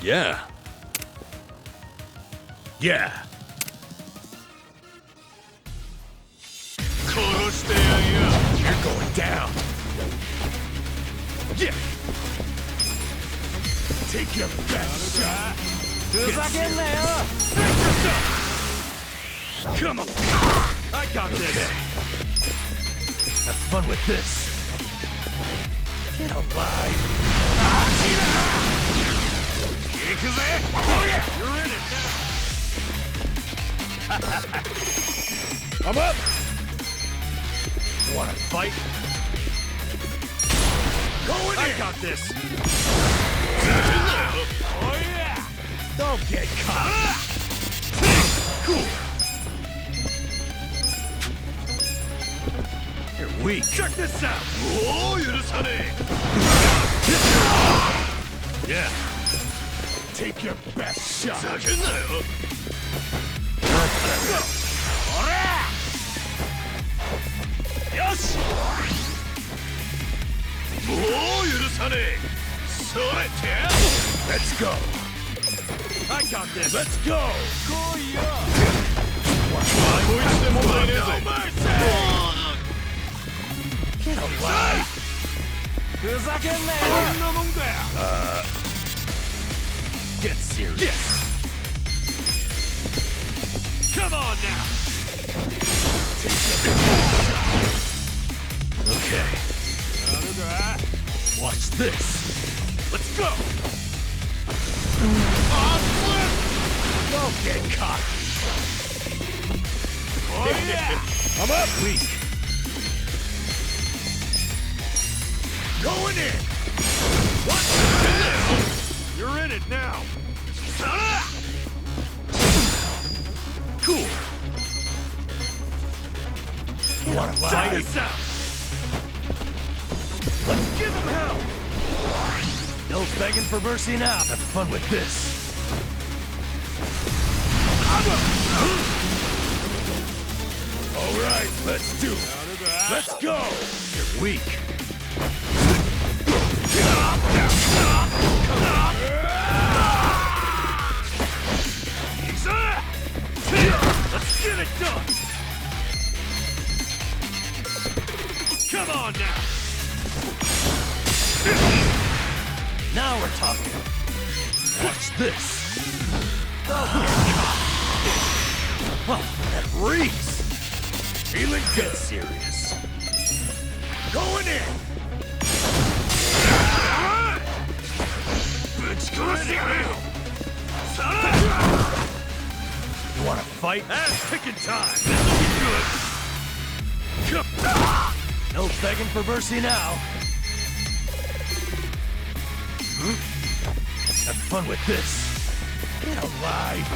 Yeah. Yeah. You're going down. Yeah. Take your best shot. Come on. I got this. Have fun with this. Get alive. Oh yeah. You're in it now. I'm up. Wanna fight? Going in. I got this. Oh yeah. Don't get caught. Cool. You're weak. Check this out. Oh, yeah. Take your best shot. Let's go. Yosh. Let's go. I got this. Let's go. Get alive. Get serious. Yes. Come on now. Okay. Watch this. Let's go. Don't get caught. Oh yeah. I'm up. Weak. Going in. What? You're in it now. Cool. You wanna fight? Check this out. Let's give him hell. No begging for mercy now. Have fun with this. All right, let's do it. Let's go. You're weak. Let's get it done! Come on now! Now we're talking. Watch this. Oh, that reeks. Feeling good serious. Going in. You wanna fight? Ass-kicking time! This'll be good! Come. No begging for mercy now. Have fun with this. Get alive.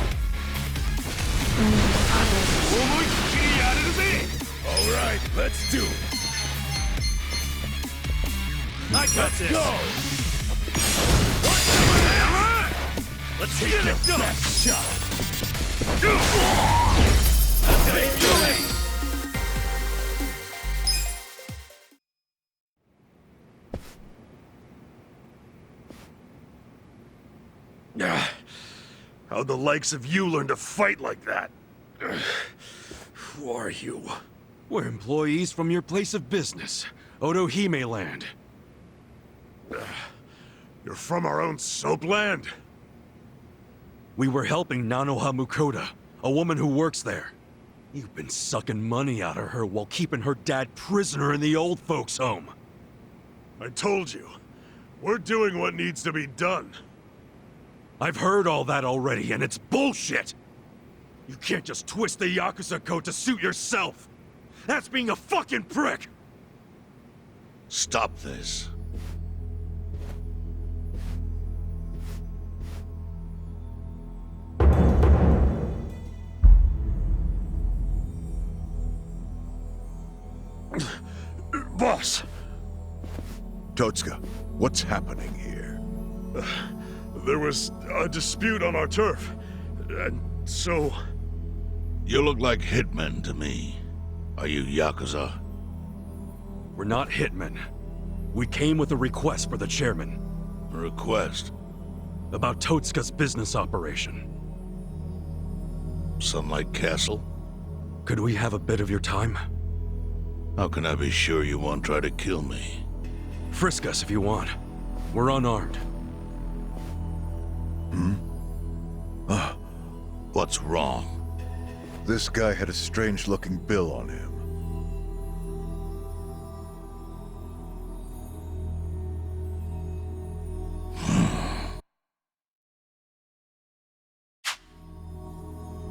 Alright, let's do it. I got this. Go! Let's take your best shot. How'd the likes of you learn to fight like that? Who are you? We're employees from your place of business, Otohime Land. You're from our own soapland? We were helping Nanoha Mukoda, a woman who works there. You've been sucking money out of her while keeping her dad prisoner in the old folks' home. I told you, we're doing what needs to be done. I've heard all that already, and it's bullshit! You can't just twist the Yakuza code to suit yourself! That's being a fucking prick! Stop this. Boss! Totsuka, what's happening here? There was a dispute on our turf, and so... You look like hitmen to me. Are you Yakuza? We're not hitmen. We came with a request for the chairman. A request? About Totsuka's business operation. Sunlight Castle? Could we have a bit of your time? How can I be sure you won't try to kill me? Frisk us if you want. We're unarmed. What's wrong? This guy had a strange-looking bill on him.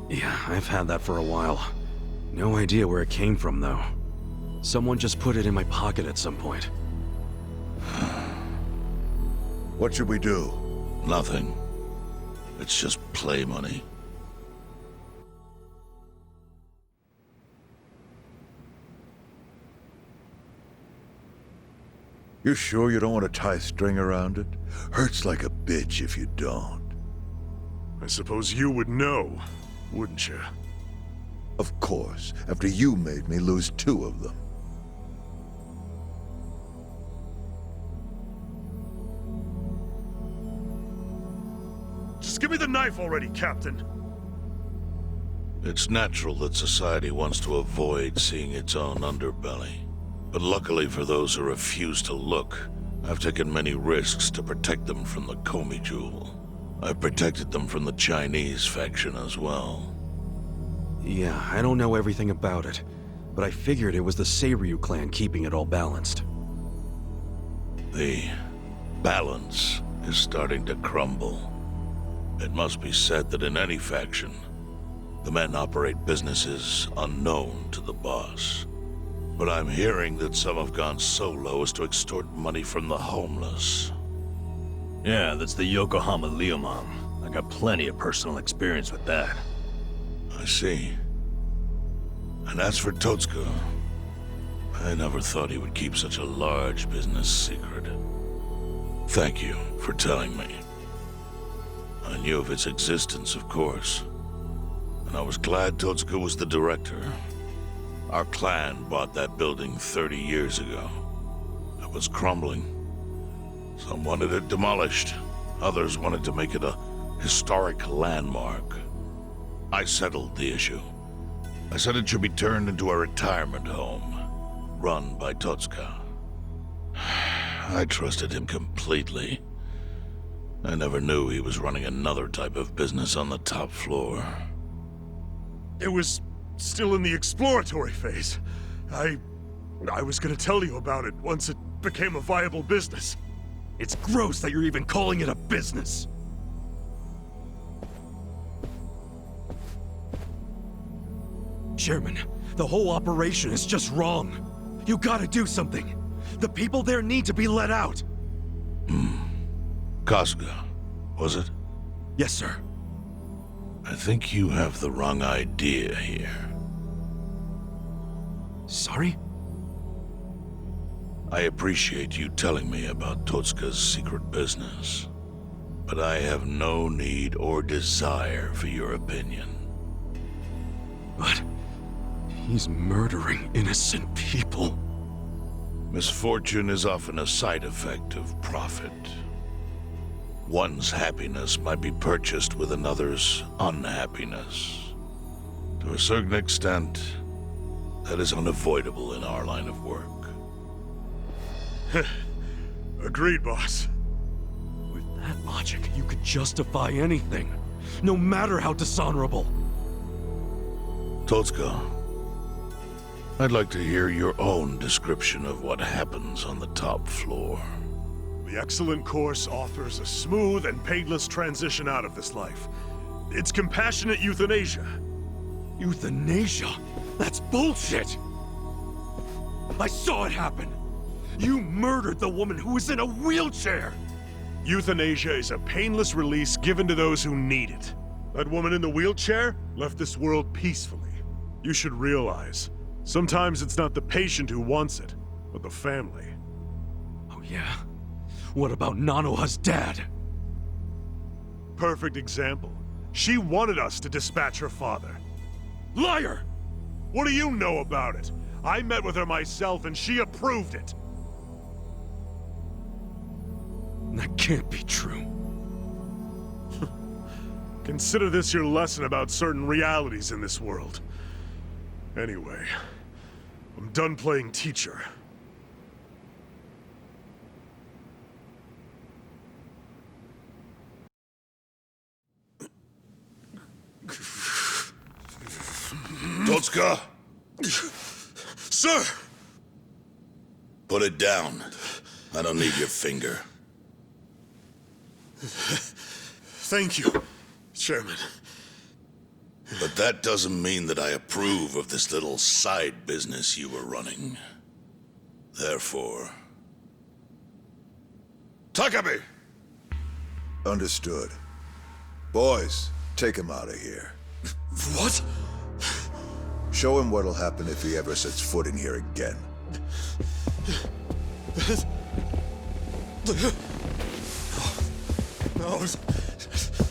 Yeah, I've had that for a while. No idea where it came from, though. Someone just put it in my pocket at some point. What should we do? Nothing. It's just play money. You sure you don't want to tie a string around it? Hurts like a bitch if you don't. I suppose you would know, wouldn't you? Of course, after you made me lose 2 of them. Just give me the knife already, Captain. It's natural that society wants to avoid seeing its own underbelly. But luckily for those who refuse to look, I've taken many risks to protect them from the Komi Jewel. I've protected them from the Chinese faction as well. Yeah, I don't know everything about it, but I figured it was the Seiryu clan keeping it all balanced. The balance is starting to crumble. It must be said that in any faction, the men operate businesses unknown to the boss. But I'm hearing that some have gone so low as to extort money from the homeless. Yeah, that's the Yokohama Leomom. I got plenty of personal experience with that. I see. And as for Totsuka, I never thought he would keep such a large business secret. Thank you for telling me. I knew of its existence, of course. And I was glad Totsuka was the director. Our clan bought that building 30 years ago. It was crumbling. Some wanted it demolished. Others wanted to make it a historic landmark. I settled the issue. I said it should be turned into a retirement home, run by Totsuka. I trusted him completely. I never knew he was running another type of business on the top floor. It was still in the exploratory phase. I was gonna tell you about it once it became a viable business. It's gross that you're even calling it a business. Chairman, the whole operation is just wrong. You gotta do something. The people there need to be let out. Kasuga, was it? Yes, sir. I think you have the wrong idea here. Sorry? I appreciate you telling me about Totsuka's secret business, but I have no need or desire for your opinion. But he's murdering innocent people. Misfortune is often a side effect of profit. One's happiness might be purchased with another's unhappiness. To a certain extent, that is unavoidable in our line of work. Agreed, boss. With that logic, you could justify anything, no matter how dishonorable. Totsuka, I'd like to hear your own description of what happens on the top floor. The excellent course offers a smooth and painless transition out of this life. It's compassionate euthanasia. Euthanasia? That's bullshit! I saw it happen! You murdered the woman who was in a wheelchair! Euthanasia is a painless release given to those who need it. That woman in the wheelchair left this world peacefully. You should realize, sometimes it's not the patient who wants it, but the family. Oh yeah? What about Nanoha's dad? perfect example. She wanted us to dispatch her father. Liar! What do you know about it? I met with her myself and she approved it. That can't be true. Consider this your lesson about certain realities in this world. Anyway, I'm done playing teacher. Totsuka, Sir! put it down. I don't need your finger. Thank you, Chairman. But that doesn't mean that I approve of this little side business you were running. Therefore... Takabe! Understood. Boys, take him out of here. What? Show him what'll happen if he ever sets foot in here again. No.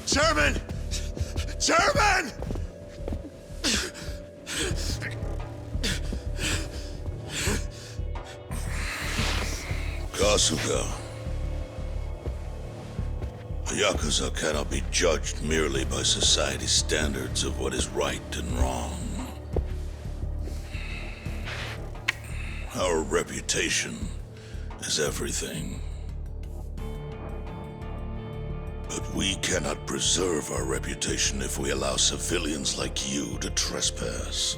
Chairman! Chairman! Kasuga. A Yakuza cannot be judged merely by society's standards of what is right and wrong. Our reputation is everything. But we cannot preserve our reputation if we allow civilians like you to trespass.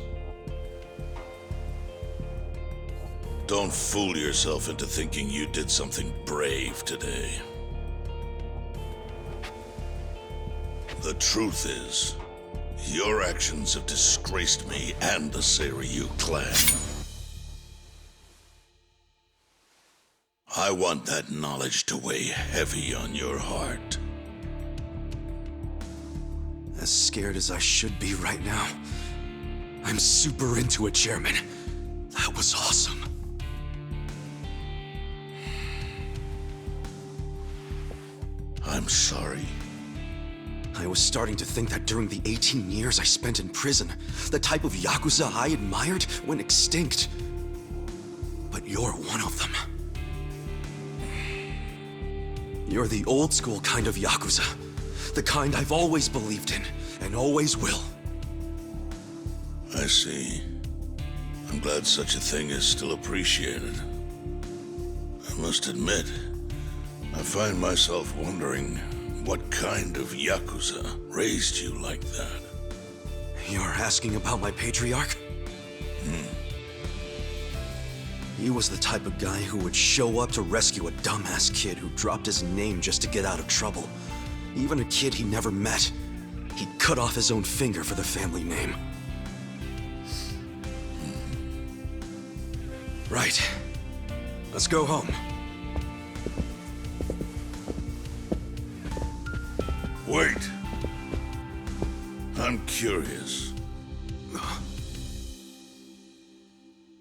Don't fool yourself into thinking you did something brave today. The truth is, your actions have disgraced me and the Seiryu clan. I want that knowledge to weigh heavy on your heart. As scared as I should be right now, I'm super into it, Chairman. That was awesome. I'm sorry. I was starting to think that during the 18 years I spent in prison, the type of Yakuza I admired went extinct. But you're one of them. You're the old school kind of Yakuza. The kind I've always believed in, and always will. I see. I'm glad such a thing is still appreciated. I must admit, I find myself wondering what kind of Yakuza raised you like that. You're asking about my patriarch? He was the type of guy who would show up to rescue a dumbass kid who dropped his name just to get out of trouble. Even a kid he never met. He'd cut off his own finger for the family name. Right. Let's go home. Wait. I'm curious.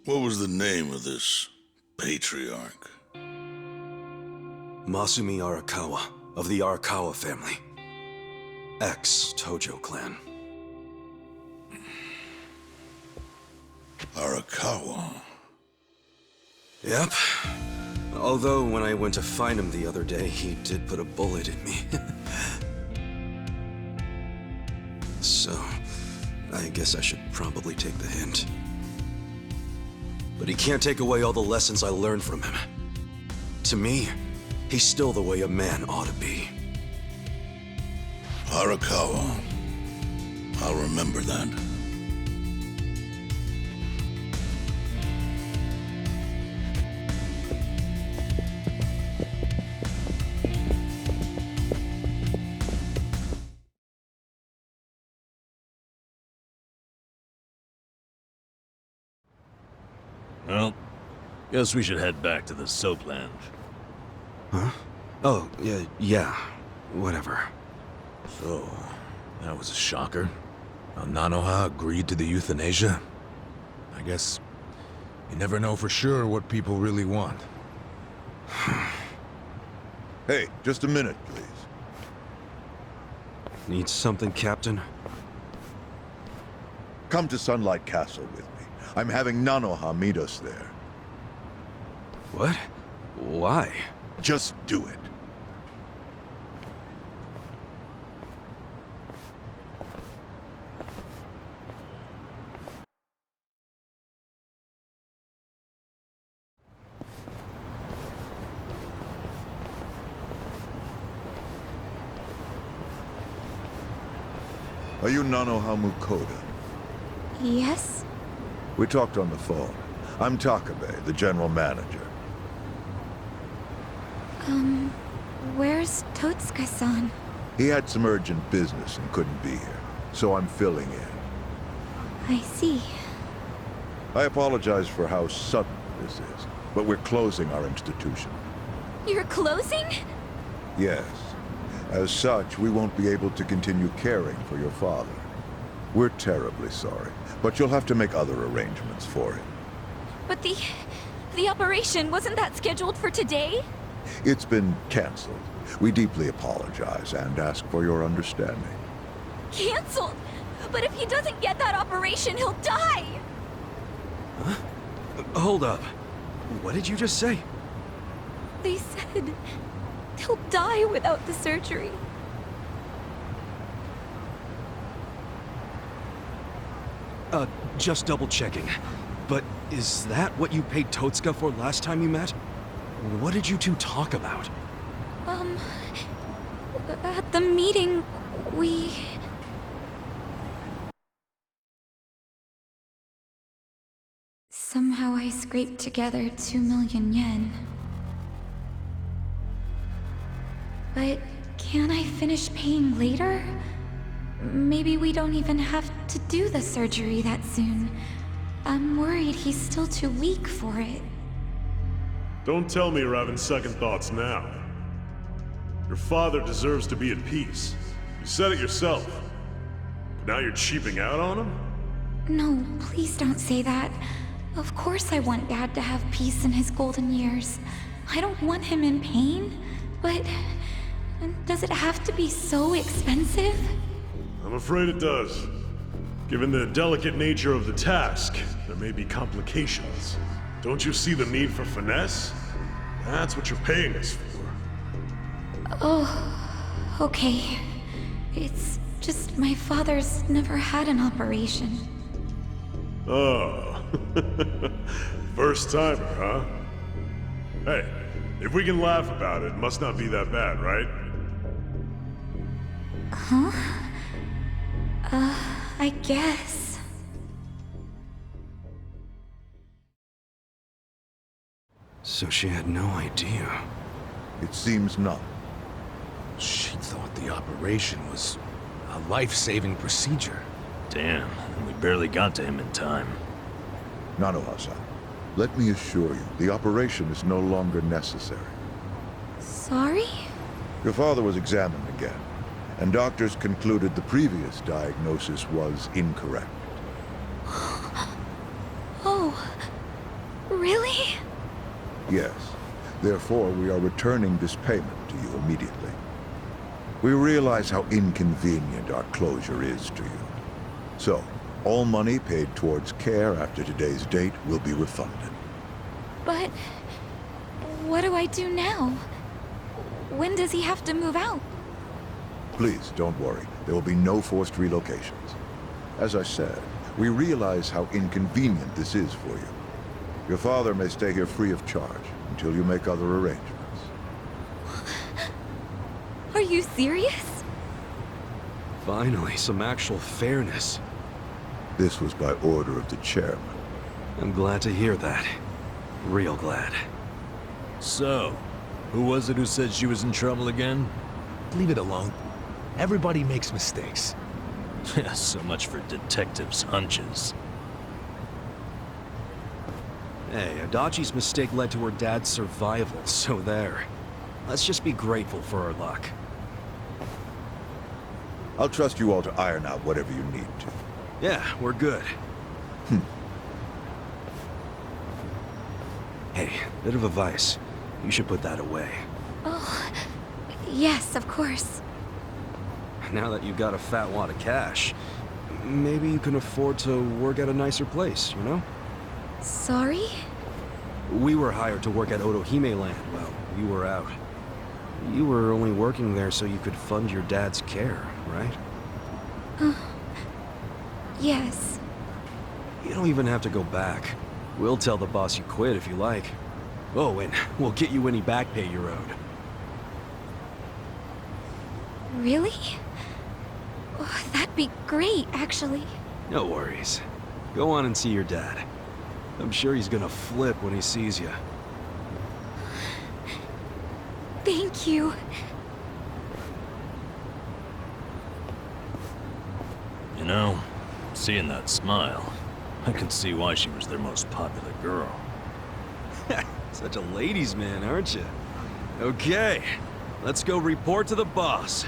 What was the name of this patriarch? Masumi Arakawa, of the Arakawa family. Ex-Tojo clan. Arakawa. Yep. Although when I went to find him the other day, he did put a bullet in me. So, I guess I should probably take the hint. But he can't take away all the lessons I learned from him. To me, he's still the way a man ought to be. Arakawa. I'll remember that. Well, guess we should head back to the soap lounge. Huh? Oh, yeah, whatever. So, that was a shocker. Nanoha agreed to the euthanasia. I guess you never know for sure what people really want. Hey, just a minute, please. Need something, Captain? Come to Sunlight Castle with me. I'm having Nanoha meet us there. What? Why? Just do it. Are you Nanoha Mukoda? Yes? We talked on the phone. I'm Takabe, the general manager. Where's Totsuka-san? He had some urgent business and couldn't be here, so I'm filling in. I see. I apologize for how sudden this is, but we're closing our institution. You're closing? Yes. As such, we won't be able to continue caring for your father. We're terribly sorry, but you'll have to make other arrangements for it. But the operation, wasn't that scheduled for today? It's been canceled. We deeply apologize and ask for your understanding. Cancelled? But if he doesn't get that operation, he'll die! Huh? Hold up. What did you just say? They said he'll die without the surgery. Just double checking. But is that what you paid Totsuka for last time you met? What did you two talk about? At the meeting, we... Somehow I scraped together 2 million yen. But can't I finish paying later? Maybe we don't even have to do the surgery that soon. I'm worried he's still too weak for it. Don't tell me you're having second thoughts now. Your father deserves to be at peace. You said it yourself. But now you're cheaping out on him? No, please don't say that. Of course I want Dad to have peace in his golden years. I don't want him in pain, but... does it have to be so expensive? I'm afraid it does. Given the delicate nature of the task, there may be complications. Don't you see the need for finesse? That's what you're paying us for. Oh, okay. It's just my father's never had an operation. Oh. First timer, huh? Hey, if we can laugh about it, it must not be that bad, right? Huh? I guess. So she had no idea. It seems not. She thought the operation was a life-saving procedure. Damn, and we barely got to him in time. Nanoha-san, let me assure you, the operation is no longer necessary. Sorry? Your father was examined again, and doctors concluded the previous diagnosis was incorrect. Oh, really? Yes. Therefore, we are returning this payment to you immediately. We realize how inconvenient our closure is to you. So, all money paid towards care after today's date will be refunded. But... what do I do now? When does he have to move out? Please, don't worry. There will be no forced relocations. As I said, we realize how inconvenient this is for you. Your father may stay here free of charge until you make other arrangements. Are you serious? Finally, some actual fairness. This was by order of the chairman. I'm glad to hear that. Real glad. So, who was it who said she was in trouble again? Leave it alone. Everybody makes mistakes. So much for detectives' hunches. Hey, Adachi's mistake led to her dad's survival, so there. Let's just be grateful for our luck. I'll trust you all to iron out whatever you need to. Yeah, we're good. Hey, bit of advice. You should put that away. Oh, yes, of course. now that you've got a fat wad of cash, maybe you can afford to work at a nicer place, you know? Sorry? We were hired to work at Otohime Land while you were out. You were only working there so you could fund your dad's care, right? Yes. You don't even have to go back. We'll tell the boss you quit if you like. Oh, and we'll get you any back pay you're owed. Really? Oh, that'd be great, actually. No worries. Go on and see your dad. I'm sure he's gonna flip when he sees you. Thank you. You know, seeing that smile, I can see why she was their most popular girl. Such a ladies' man, aren't you? Okay, let's go report to the boss.